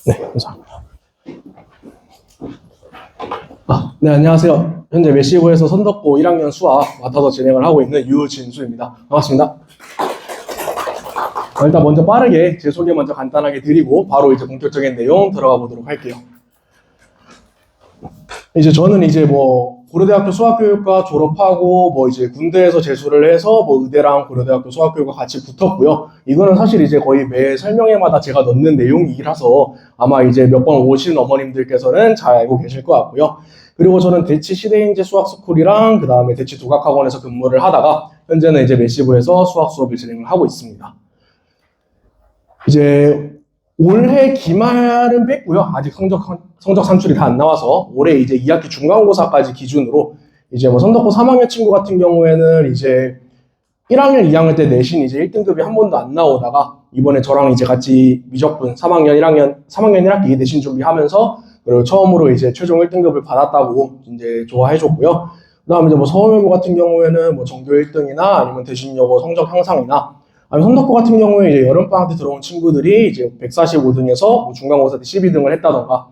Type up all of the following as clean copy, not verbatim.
네, 감사합니다. 네, 안녕하세요. 현재 메시부에서 선덕고 1학년 수학 맡아서 진행을 하고 있는 유진수입니다. 반갑습니다. 일단 먼저 빠르게 제 소개 먼저 간단하게 드리고 바로 이제 본격적인 내용 들어가 보도록 할게요. 이제 저는 이제 고려대학교 수학교육과 졸업하고 이제 군대에서 재수를 해서 의대랑 고려대학교 수학교육과 같이 붙었고요. 이거는 사실 이제 거의 매 설명회마다 제가 넣는 내용이라서 아마 이제 몇 번 오신 어머님들께서는 잘 알고 계실 것 같고요. 그리고 저는 대치 시대인재 수학스쿨이랑 그 다음에 대치 도각학원에서 근무를 하다가 현재는 이제 메시부에서 수학 수업을 진행을 하고 있습니다. 이제 올해 기말은 뺐고요. 아직 성적 산출이 다 안 나와서 올해 이제 2학기 중간고사까지 기준으로 이제 선덕고 3학년 친구 같은 경우에는 이제 1학년, 2학년 때 내신 이제 1등급이 한 번도 안 나오다가 이번에 저랑 이제 같이 미적분 3학년 1학기 내신 준비하면서 그리고 처음으로 이제 최종 1등급을 받았다고 이제 좋아해줬고요. 그 다음에 이제 서울외고 같은 경우에는 전교 1등이나 아니면 대신여고 성적 향상이나 아니면 선덕고 같은 경우에 이제 여름방학 때 들어온 친구들이 이제 145등에서 중간고사 때 12등을 했다던가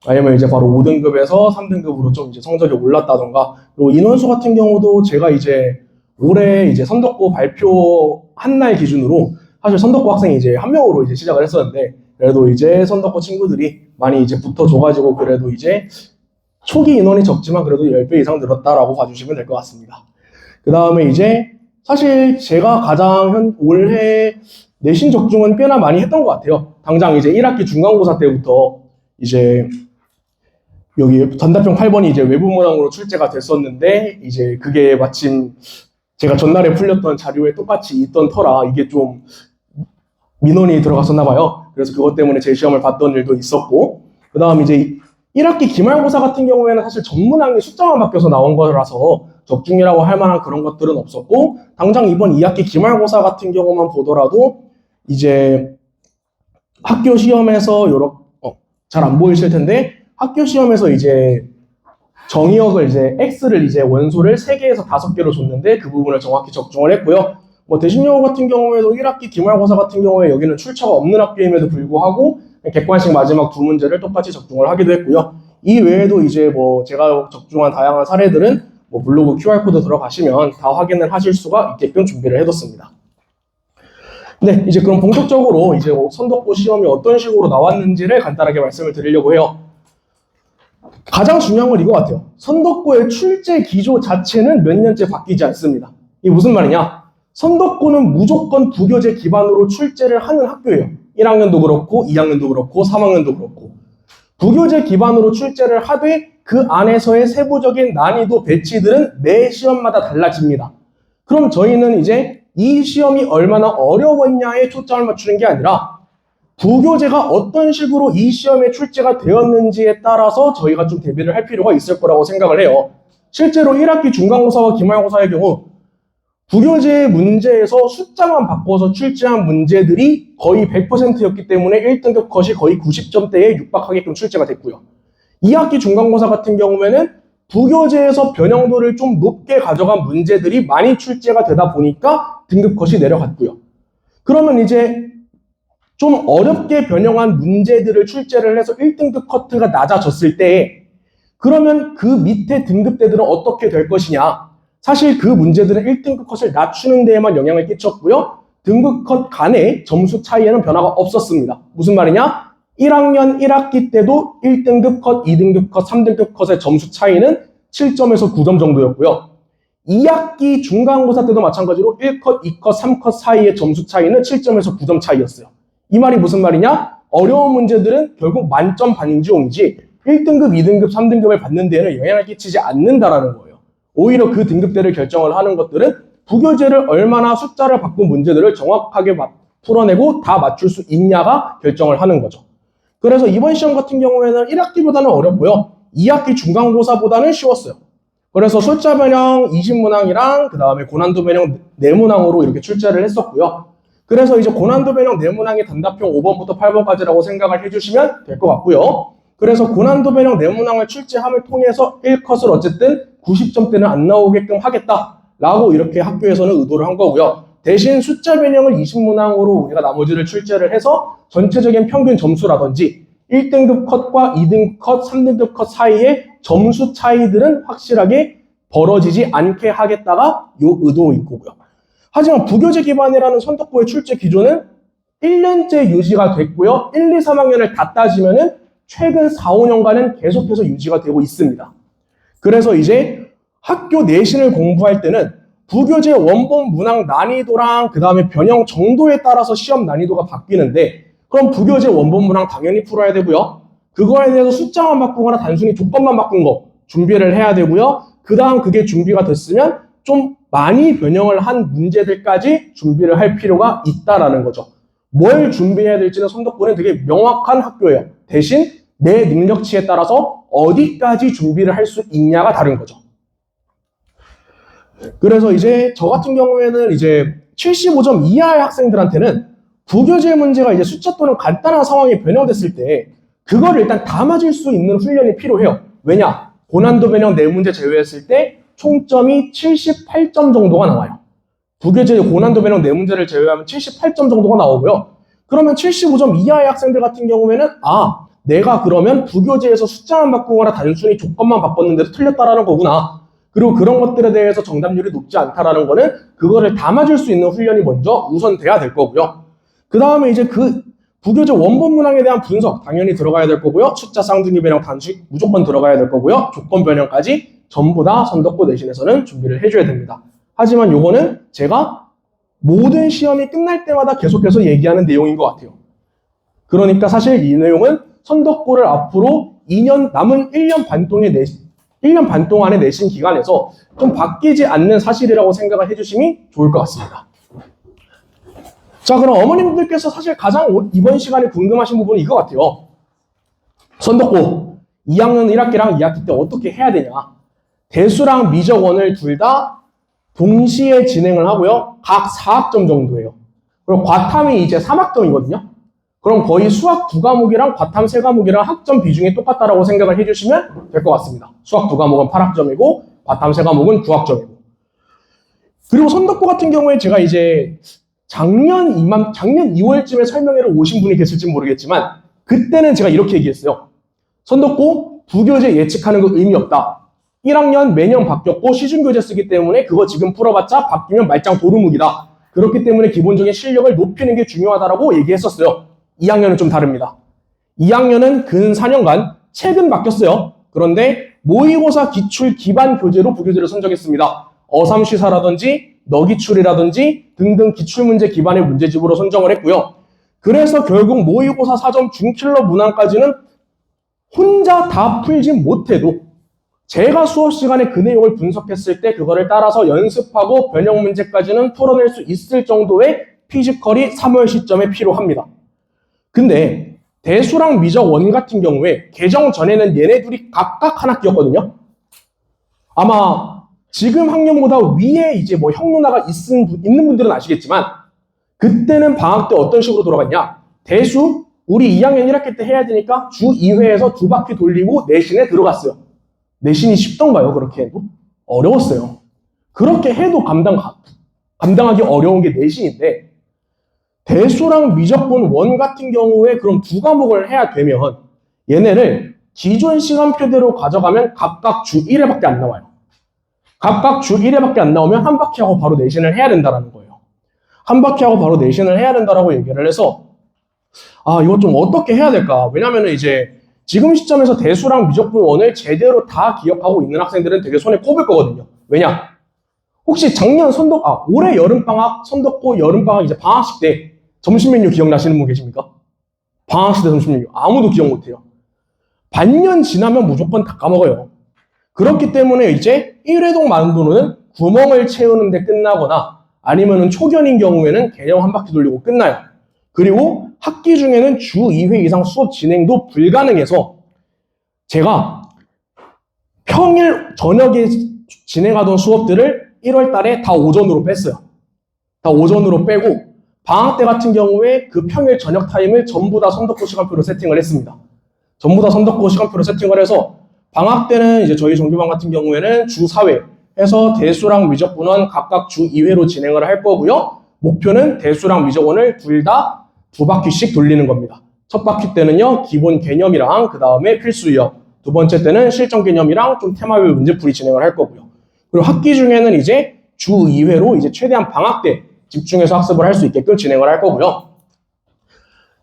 아니면 이제 바로 5등급에서 3등급으로 좀 이제 성적이 올랐다던가 그리고 인원수 같은 경우도 제가 이제 올해 이제 선덕고 발표한 날 기준으로 사실 선덕고 학생이 이제 한 명으로 이제 시작을 했었는데 그래도 이제 선덕고 친구들이 많이 이제 붙어줘가지고 그래도 이제 초기 인원이 적지만 그래도 10배 이상 늘었다라고 봐주시면 될 것 같습니다. 그 다음에 이제 사실 제가 가장 올해 내신 적중은 꽤나 많이 했던 것 같아요. 당장 이제 1학기 중간고사 때부터 이제 여기 전답형 8번이 이제 외부문항으로 출제가 됐었는데 이제 그게 마침 제가 전날에 풀렸던 자료에 똑같이 있던 터라 이게 좀 민원이 들어갔었나 봐요. 그래서 그것 때문에 재시험을 봤던 일도 있었고 그 다음 이제 1학기 기말고사 같은 경우에는 사실 전문항이 숫자만 바뀌어서 나온 거라서 적중이라고 할 만한 그런 것들은 없었고 당장 이번 2학기 기말고사 같은 경우만 보더라도 이제 학교 시험에서 잘 안 보이실 텐데 학교 시험에서 이제 정의역을 이제 X를 이제 원소를 3개에서 5개로 줬는데 그 부분을 정확히 적중을 했고요. 대신여고 같은 경우에도 1학기 기말고사 같은 경우에 여기는 출처가 없는 학교임에도 불구하고 객관식 마지막 2문제를 똑같이 적중을 하기도 했고요. 이 외에도 이제 제가 적중한 다양한 사례들은 블로그 QR코드 들어가시면 다 확인을 하실 수가 있게끔 준비를 해뒀습니다. 네, 이제 그럼 본격적으로 이제 선덕고 시험이 어떤 식으로 나왔는지를 간단하게 말씀을 드리려고 해요. 가장 중요한 건 이거 같아요. 선덕고의 출제 기조 자체는 몇 년째 바뀌지 않습니다. 이게 무슨 말이냐? 선덕고는 무조건 부교재 기반으로 출제를 하는 학교예요. 1학년도 그렇고 2학년도 그렇고 3학년도 그렇고 부교재 기반으로 출제를 하되 그 안에서의 세부적인 난이도 배치들은 매 시험마다 달라집니다. 그럼 저희는 이제 이 시험이 얼마나 어려웠냐에 초점을 맞추는 게 아니라 부교재가 어떤 식으로 이 시험에 출제가 되었는지에 따라서 저희가 좀 대비를 할 필요가 있을 거라고 생각을 해요. 실제로 1학기 중간고사와 기말고사의 경우 부교재 문제에서 숫자만 바꿔서 출제한 문제들이 거의 100%였기 때문에 1등급 컷이 거의 90점대에 육박하게끔 출제가 됐고요. 2학기 중간고사 같은 경우에는 부교재에서 변형도를 좀 높게 가져간 문제들이 많이 출제가 되다 보니까 등급 컷이 내려갔고요. 그러면 이제 좀 어렵게 변형한 문제들을 출제를 해서 1등급 커트가 낮아졌을 때 그러면 그 밑에 등급대들은 어떻게 될 것이냐? 사실 그 문제들은 1등급 컷을 낮추는 데에만 영향을 끼쳤고요. 등급 컷 간의 점수 차이에는 변화가 없었습니다. 무슨 말이냐? 1학년 1학기 때도 1등급 컷, 2등급 컷, 3등급 컷의 점수 차이는 7점에서 9점 정도였고요. 2학기 중간고사 때도 마찬가지로 1컷, 2컷, 3컷 사이의 점수 차이는 7점에서 9점 차이였어요. 이 말이 무슨 말이냐? 어려운 문제들은 결국 만점 반영지용이지 1등급, 2등급, 3등급을 받는 데에는 영향을 끼치지 않는다라는 거예요. 오히려 그 등급대를 결정을 하는 것들은 부교재를 얼마나 숫자를 바꾼 문제들을 정확하게 풀어내고 다 맞출 수 있냐가 결정을 하는 거죠. 그래서 이번 시험 같은 경우에는 1학기보다는 어렵고요. 2학기 중간고사보다는 쉬웠어요. 그래서 숫자 변형 20문항이랑 그 다음에 고난도 변형 4문항으로 이렇게 출제를 했었고요. 그래서 이제 고난도 변형 4문항이 단답형 5번부터 8번까지라고 생각을 해주시면 될 것 같고요. 그래서 고난도 변형 4문항을 출제함을 통해서 1컷을 어쨌든 90점대는 안 나오게끔 하겠다라고 이렇게 학교에서는 의도를 한 거고요. 대신 숫자 변형을 20문항으로 우리가 나머지를 출제를 해서 전체적인 평균 점수라든지 1등급 컷과 2등급 컷, 3등급 컷 사이의 점수 차이들은 확실하게 벌어지지 않게 하겠다가 요 의도인 거고요. 하지만 부교재 기반이라는 선덕고의 출제 기조는 1년째 유지가 됐고요. 1, 2, 3학년을 다 따지면은 최근 4, 5년간은 계속해서 유지가 되고 있습니다. 그래서 이제 학교 내신을 공부할 때는 부교재 원본 문항 난이도랑 그 다음에 변형 정도에 따라서 시험 난이도가 바뀌는데, 그럼 부교재 원본 문항 당연히 풀어야 되고요. 그거에 대해서 숫자만 바꾸거나 단순히 조건만 바꾼 거 준비를 해야 되고요. 그 다음 그게 준비가 됐으면 좀 많이 변형을 한 문제들까지 준비를 할 필요가 있다라는 거죠. 뭘 준비해야 될지는 선덕고는 되게 명확한 학교예요. 대신 내 능력치에 따라서 어디까지 준비를 할 수 있냐가 다른 거죠. 그래서 이제 저 같은 경우에는 이제 75점 이하의 학생들한테는 부교재 문제가 이제 숫자 또는 간단한 상황이 변형됐을 때 그거를 일단 다 맞을 수 있는 훈련이 필요해요. 왜냐? 고난도 변형 4문제 제외했을 때 총점이 78점 정도가 나와요. 부교재 고난도 변형 4문제를 제외하면 78점 정도가 나오고요. 그러면 75점 이하의 학생들 같은 경우에는 내가 그러면 부교재에서 숫자만 바꾸거나 단순히 조건만 바꿨는데도 틀렸다라는 거구나. 그리고 그런 것들에 대해서 정답률이 높지 않다라는 거는 그거를 다 맞을 수 있는 훈련이 먼저 우선 돼야 될 거고요. 그 다음에 이제 그 부교재 원본 문항에 대한 분석 당연히 들어가야 될 거고요. 숫자 쌍둥이 변형 단식 무조건 들어가야 될 거고요. 조건 변형까지 전부 다 선덕고 내신에서는 준비를 해줘야 됩니다. 하지만 요거는 제가 모든 시험이 끝날 때마다 계속해서 얘기하는 내용인 것 같아요. 그러니까 사실 이 내용은 선덕고를 앞으로 2년 남은 1년 반 동안의 내신 기간에서 좀 바뀌지 않는 사실이라고 생각을 해주시면 좋을 것 같습니다. 자, 그럼 어머님들께서 사실 가장 이번 시간에 궁금하신 부분은 이거 같아요. 선덕고 2학년 1학기랑 2학기 때 어떻게 해야 되냐. 대수랑 미적원을 둘 다 동시에 진행을 하고요. 각 4학점 정도예요. 그리고 과탐이 이제 3학점이거든요. 그럼 거의 수학 2과목이랑 과탐 3과목이랑 학점 비중이 똑같다라고 생각을 해주시면 될 것 같습니다. 수학 2과목은 8학점이고 과탐 3과목은 9학점이고. 그리고 선덕고 같은 경우에 제가 이제 작년 2월쯤에 설명회를 오신 분이 계실지 모르겠지만 그때는 제가 이렇게 얘기했어요. 선덕고 부교재 예측하는 거 의미 없다. 1학년 매년 바뀌었고 시중교재 쓰기 때문에 그거 지금 풀어봤자 바뀌면 말짱 도루묵이다. 그렇기 때문에 기본적인 실력을 높이는 게 중요하다라고 얘기했었어요. 2학년은 좀 다릅니다. 2학년은 근 4년간 책은 바뀌었어요. 그런데 모의고사 기출 기반 교재로 부교재를 선정했습니다. 어삼시사라든지 너기출이라든지 등등 기출문제 기반의 문제집으로 선정을 했고요. 그래서 결국 모의고사 4점 중킬러 문항까지는 혼자 다 풀지 못해도 제가 수업 시간에 그 내용을 분석했을 때 그거를 따라서 연습하고 변형 문제까지는 풀어낼 수 있을 정도의 피지컬이 3월 시점에 필요합니다. 근데 대수랑 미적 원 같은 경우에 개정 전에는 얘네 둘이 각각 한 학기였거든요. 아마 지금 학년보다 위에 이제 뭐 형 누나가 있는 분들은 아시겠지만 그때는 방학 때 어떤 식으로 돌아갔냐. 대수 우리 2학년 1학기 때 해야 되니까 주 2회에서 2바퀴 돌리고 내신에 들어갔어요. 내신이 쉽던가요? 그렇게 해도? 어려웠어요. 그렇게 해도 감당하기 어려운 게 내신인데 대수랑 미적분 원 같은 경우에 그럼 2과목을 해야 되면 얘네를 기존 시간표대로 가져가면 각각 주 1회밖에 안 나와요. 각각 주 1회밖에 안 나오면 한 바퀴 하고 바로 내신을 해야 된다는 거예요. 한 바퀴 하고 바로 내신을 해야 된다라고 얘기를 해서 이거 좀 어떻게 해야 될까? 왜냐면은 이제 지금 시점에서 대수랑 미적분 원을 제대로 다 기억하고 있는 학생들은 되게 손에 꼽을 거거든요. 왜냐? 혹시 작년 올해 여름방학, 선덕고 여름방학 이제 방학식 때 점심 메뉴 기억나시는 분 계십니까? 방학식 때 점심 메뉴. 아무도 기억 못해요. 반년 지나면 무조건 다 까먹어요. 그렇기 때문에 이제 1회동 만도는 구멍을 채우는데 끝나거나 아니면은 초견인 경우에는 개념 한 바퀴 돌리고 끝나요. 그리고 학기 중에는 주 2회 이상 수업 진행도 불가능해서 제가 평일 저녁에 진행하던 수업들을 1월 달에 다 오전으로 뺐어요. 다 오전으로 빼고 방학 때 같은 경우에 그 평일 저녁 타임을 전부 다 선덕고 시간표로 세팅을 했습니다. 전부 다 선덕고 시간표로 세팅을 해서 방학 때는 이제 저희 정규반 같은 경우에는 주 4회 해서 대수랑 미적분원 각각 주 2회로 진행을 할 거고요. 목표는 대수랑 미적원을 둘 다 2바퀴씩 돌리는 겁니다. 첫 바퀴 때는요, 기본 개념이랑 그 다음에 필수 유형, 두 번째 때는 실전 개념이랑 좀 테마별 문제풀이 진행을 할 거고요. 그리고 학기 중에는 이제 주 2회로 이제 최대한 방학 때 집중해서 학습을 할 수 있게끔 진행을 할 거고요.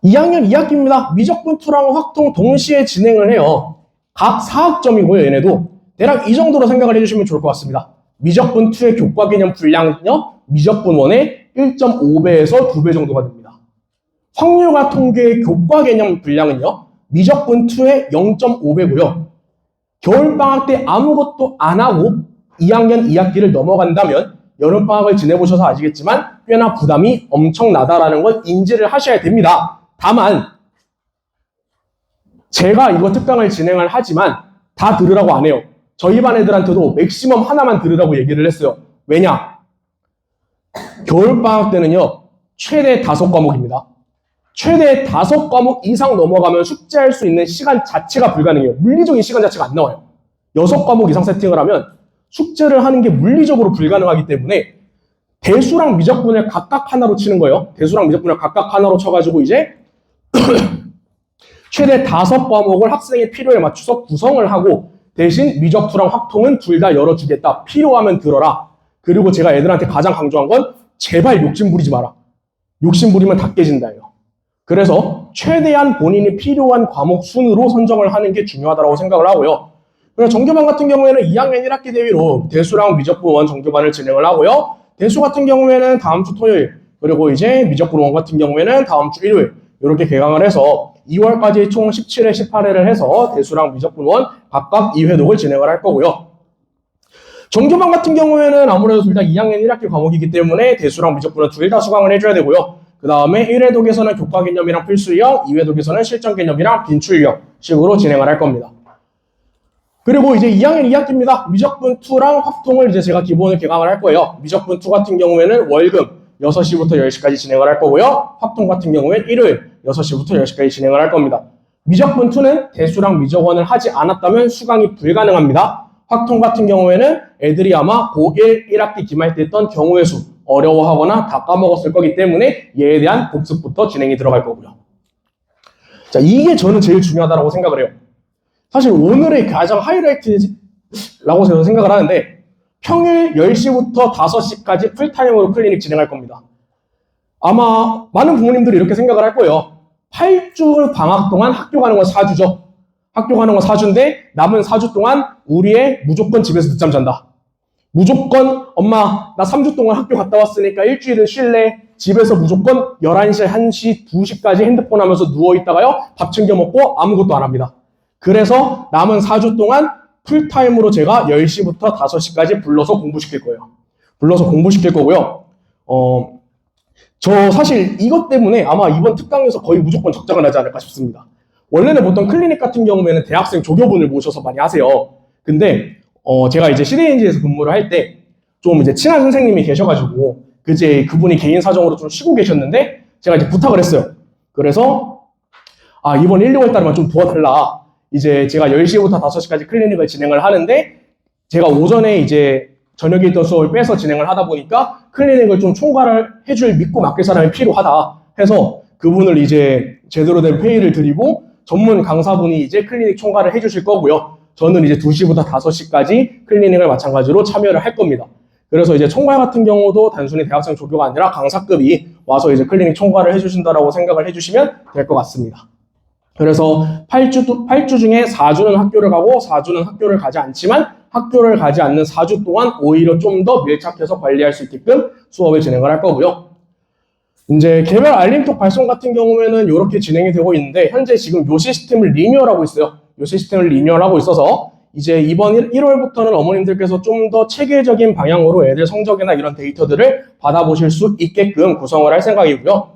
2학년 2학기입니다. 미적분2랑 확통 동시에 진행을 해요. 각 4학점이고요, 얘네도. 대략 이 정도로 생각을 해주시면 좋을 것 같습니다. 미적분2의 교과 개념 분량은요, 미적분1의 1.5배에서 2배 정도가 됩니다. 확률과 통계의 교과 개념 분량은요, 미적분2의 0.5배고요. 겨울방학 때 아무것도 안 하고 2학년 2학기를 넘어간다면 여름방학을 지내보셔서 아시겠지만 꽤나 부담이 엄청나다라는 걸 인지를 하셔야 됩니다. 다만 제가 이거 특강을 진행을 하지만 다 들으라고 안 해요. 저희 반 애들한테도 맥시멈 하나만 들으라고 얘기를 했어요. 왜냐? 겨울방학 때는요, 최대 5과목입니다. 최대 5과목 이상 넘어가면 숙제할 수 있는 시간 자체가 불가능해요. 물리적인 시간 자체가 안 나와요. 6과목 이상 세팅을 하면 숙제를 하는 게 물리적으로 불가능하기 때문에 대수랑 미적분을 각각 하나로 치는 거예요. 대수랑 미적분을 각각 하나로 쳐가지고 이제 최대 5과목을 학생의 필요에 맞춰서 구성을 하고 대신 미적투랑 확통은 둘 다 열어주겠다. 필요하면 들어라. 그리고 제가 애들한테 가장 강조한 건 제발 욕심 부리지 마라. 욕심 부리면 다 깨진다예요. 그래서 최대한 본인이 필요한 과목 순으로 선정을 하는 게 중요하다고 생각을 하고요. 그래서 정규반 같은 경우에는 2학년 1학기 대비로 대수랑 미적분 1 정규반을 진행을 하고요. 대수 같은 경우에는 다음 주 토요일, 그리고 이제 미적분 1 같은 경우에는 다음 주 일요일 이렇게 개강을 해서 2월까지 총 17회, 18회를 해서 대수랑 미적분 1 각각 2회독을 진행을 할 거고요. 정규반 같은 경우에는 아무래도 둘 다 2학년 1학기 과목이기 때문에 대수랑 미적분은 둘 다 수강을 해줘야 되고요. 그 다음에 1회독에서는 교과 개념이랑 필수 유형, 2회독에서는 실전 개념이랑 빈출 유형 식으로 진행을 할 겁니다. 그리고 이제 2학년 2학기입니다. 미적분2랑 확통을 이제 제가 기본을 개강을 할 거예요. 미적분2 같은 경우에는 월금 6시부터 10시까지 진행을 할 거고요. 확통 같은 경우에는 일요일 6시부터 10시까지 진행을 할 겁니다. 미적분2는 대수랑 미적원을 하지 않았다면 수강이 불가능합니다. 확통 같은 경우에는 애들이 아마 고1 1학기 기말 때 했던 경우의 수 어려워하거나 다 까먹었을 거기 때문에 얘에 대한 복습부터 진행이 들어갈 거고요. 자, 이게 저는 제일 중요하다고 생각을 해요. 사실 오늘의 가장 하이라이트라고 저는 생각을 하는데 평일 10시부터 5시까지 풀타임으로 클리닉 진행할 겁니다. 아마 많은 부모님들이 이렇게 생각을 할 거예요. 8주 방학 동안 학교 가는 건 4주죠. 학교 가는 건 4주인데 남은 4주 동안 우리 애 무조건 집에서 늦잠 잔다. 무조건 엄마 나 3주 동안 학교 갔다 왔으니까 일주일은 쉴래. 집에서 무조건 11시, 1시, 2시까지 핸드폰 하면서 누워있다가요. 밥 챙겨 먹고 아무것도 안 합니다. 그래서 남은 4주 동안 풀타임으로 제가 10시부터 5시까지 불러서 공부시킬 거예요. 불러서 공부시킬 거고요. 저 사실 이것 때문에 아마 이번 특강에서 거의 무조건 적장을 하지 않을까 싶습니다. 원래는 보통 클리닉 같은 경우에는 대학생 조교분을 모셔서 많이 하세요. 근데 제가 이제 CDNG에서 근무를 할 때 좀 이제 친한 선생님이 계셔가지고 그분이 개인 사정으로 좀 쉬고 계셨는데 제가 이제 부탁을 했어요. 그래서 이번 1, 2월 달에만 좀 도와달라. 이제 제가 10시부터 5시까지 클리닉을 진행을 하는데 제가 오전에 이제 저녁에 있던 수업을 빼서 진행을 하다 보니까 클리닉을 좀 총괄을 해줄 믿고 맡길 사람이 필요하다 해서 그분을 이제 제대로 된 페이를 드리고 전문 강사분이 이제 클리닉 총괄을 해주실 거고요. 저는 이제 2시부터 5시까지 클리닉을 마찬가지로 참여를 할 겁니다. 그래서 이제 총괄 같은 경우도 단순히 대학생 조교가 아니라 강사급이 와서 이제 클리닉 총괄을 해주신다라고 생각을 해주시면 될 것 같습니다. 그래서 8주 중에 4주는 학교를 가고 4주는 학교를 가지 않지만 학교를 가지 않는 4주 동안 오히려 좀 더 밀착해서 관리할 수 있게끔 수업을 진행을 할 거고요. 이제 개별 알림톡 발송 같은 경우에는 이렇게 진행이 되고 있는데 현재 지금 요 시스템을 리뉴얼하고 있어요. 요 시스템을 리뉴얼하고 있어서 이제 이번 1월부터는 어머님들께서 좀 더 체계적인 방향으로 애들 성적이나 이런 데이터들을 받아보실 수 있게끔 구성을 할 생각이고요.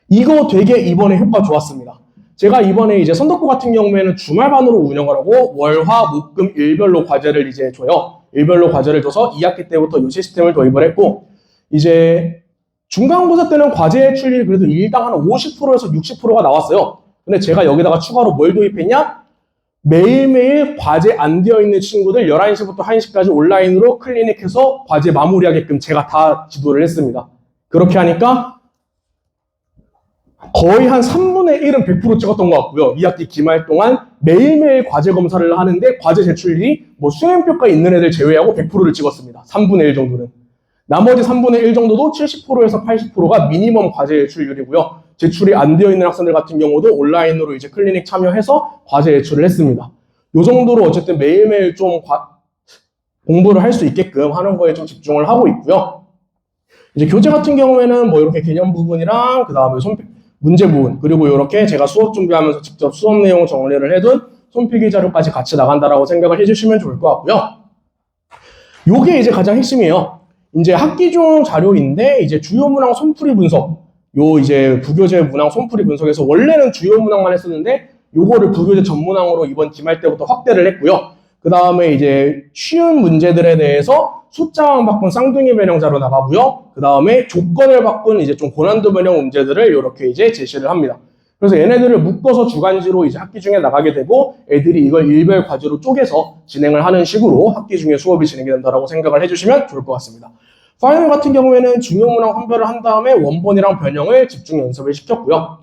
이거 되게 이번에 효과 좋았습니다. 제가 이번에 이제 선덕고 같은 경우에는 주말반으로 운영을 하고 월화, 목, 금, 일별로 과제를 이제 줘요. 일별로 과제를 줘서 2학기 때부터 이 시스템을 도입을 했고 이제 중간고사 때는 과제 출률이 그래도 일당 한 50%에서 60%가 나왔어요. 근데 제가 여기다가 추가로 뭘 도입했냐? 매일매일 과제 안 되어 있는 친구들 11시부터 1시까지 온라인으로 클리닉해서 과제 마무리하게끔 제가 다 지도를 했습니다. 그렇게 하니까 거의 한 3분의 1은 100% 찍었던 것 같고요. 2학기 기말 동안 매일매일 과제 검사를 하는데 과제 제출률이 뭐 수행평가 있는 애들 제외하고 100%를 찍었습니다. 3분의 1 정도는. 나머지 3분의 1 정도도 70%에서 80%가 미니멈 과제 제출률이고요. 제출이 안 되어 있는 학생들 같은 경우도 온라인으로 이제 클리닉 참여해서 과제 제출을 했습니다. 요 정도로 어쨌든 매일매일 좀 공부를 할 수 있게끔 하는 거에 좀 집중을 하고 있고요. 이제 교재 같은 경우에는 뭐 이렇게 개념 부분이랑 그 다음에 문제 부분, 그리고 이렇게 제가 수업 준비하면서 직접 수업 내용 정리를 해둔 손필기 자료까지 같이 나간다라고 생각을 해주시면 좋을 것 같고요. 요게 이제 가장 핵심이에요. 이제 학기 중 자료인데 이제 주요 문항 손풀이 분석, 요 이제 부교재 문항 손풀이 분석에서 원래는 주요 문항만 했었는데 요거를 부교재 전문항으로 이번 기말 때부터 확대를 했고요. 그 다음에 이제 쉬운 문제들에 대해서 숫자만 바꾼 쌍둥이 변형자로 나가고요. 그 다음에 조건을 바꾼 이제 좀 고난도 변형 문제들을 이렇게 이제 제시를 합니다. 그래서 얘네들을 묶어서 주간지로 이제 학기 중에 나가게 되고 애들이 이걸 일별 과제로 쪼개서 진행을 하는 식으로 학기 중에 수업이 진행이 된다라고 생각을 해주시면 좋을 것 같습니다. 파이널 같은 경우에는 중요 문항 선별을 한 다음에 원본이랑 변형을 집중 연습을 시켰고요.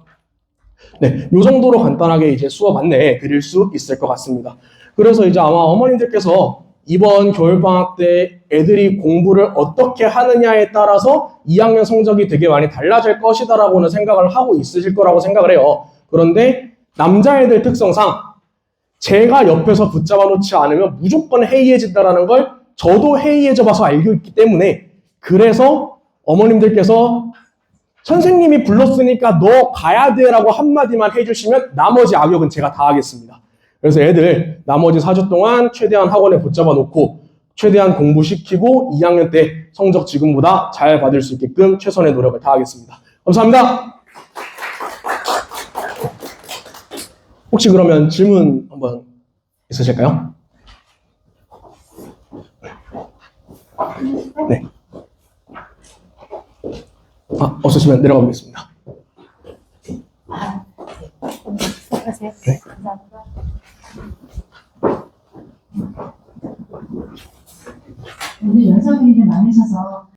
네, 요 정도로 간단하게 이제 수업 안내 드릴 수 있을 것 같습니다. 그래서 이제 아마 어머님들께서 이번 겨울방학 때 애들이 공부를 어떻게 하느냐에 따라서 2학년 성적이 되게 많이 달라질 것이다라고는 생각을 하고 있으실 거라고 생각을 해요. 그런데 남자애들 특성상 제가 옆에서 붙잡아 놓지 않으면 무조건 해이해진다라는 걸 저도 해이해져 봐서 알고 있기 때문에, 그래서 어머님들께서 선생님이 불렀으니까 너 가야 돼 라고 한마디만 해주시면 나머지 악역은 제가 다 하겠습니다. 그래서 애들 나머지 4주 동안 최대한 학원에 붙잡아 놓고 최대한 공부시키고 2학년 때 성적 지금보다 잘 받을 수 있게끔 최선의 노력을 다하겠습니다. 감사합니다. 혹시 그러면 질문 한번 있으실까요? 네. 없으시면 내려가 보겠습니다. 수고하세요. 네. 감사합니다. 오늘 연습이 좀 많으셔서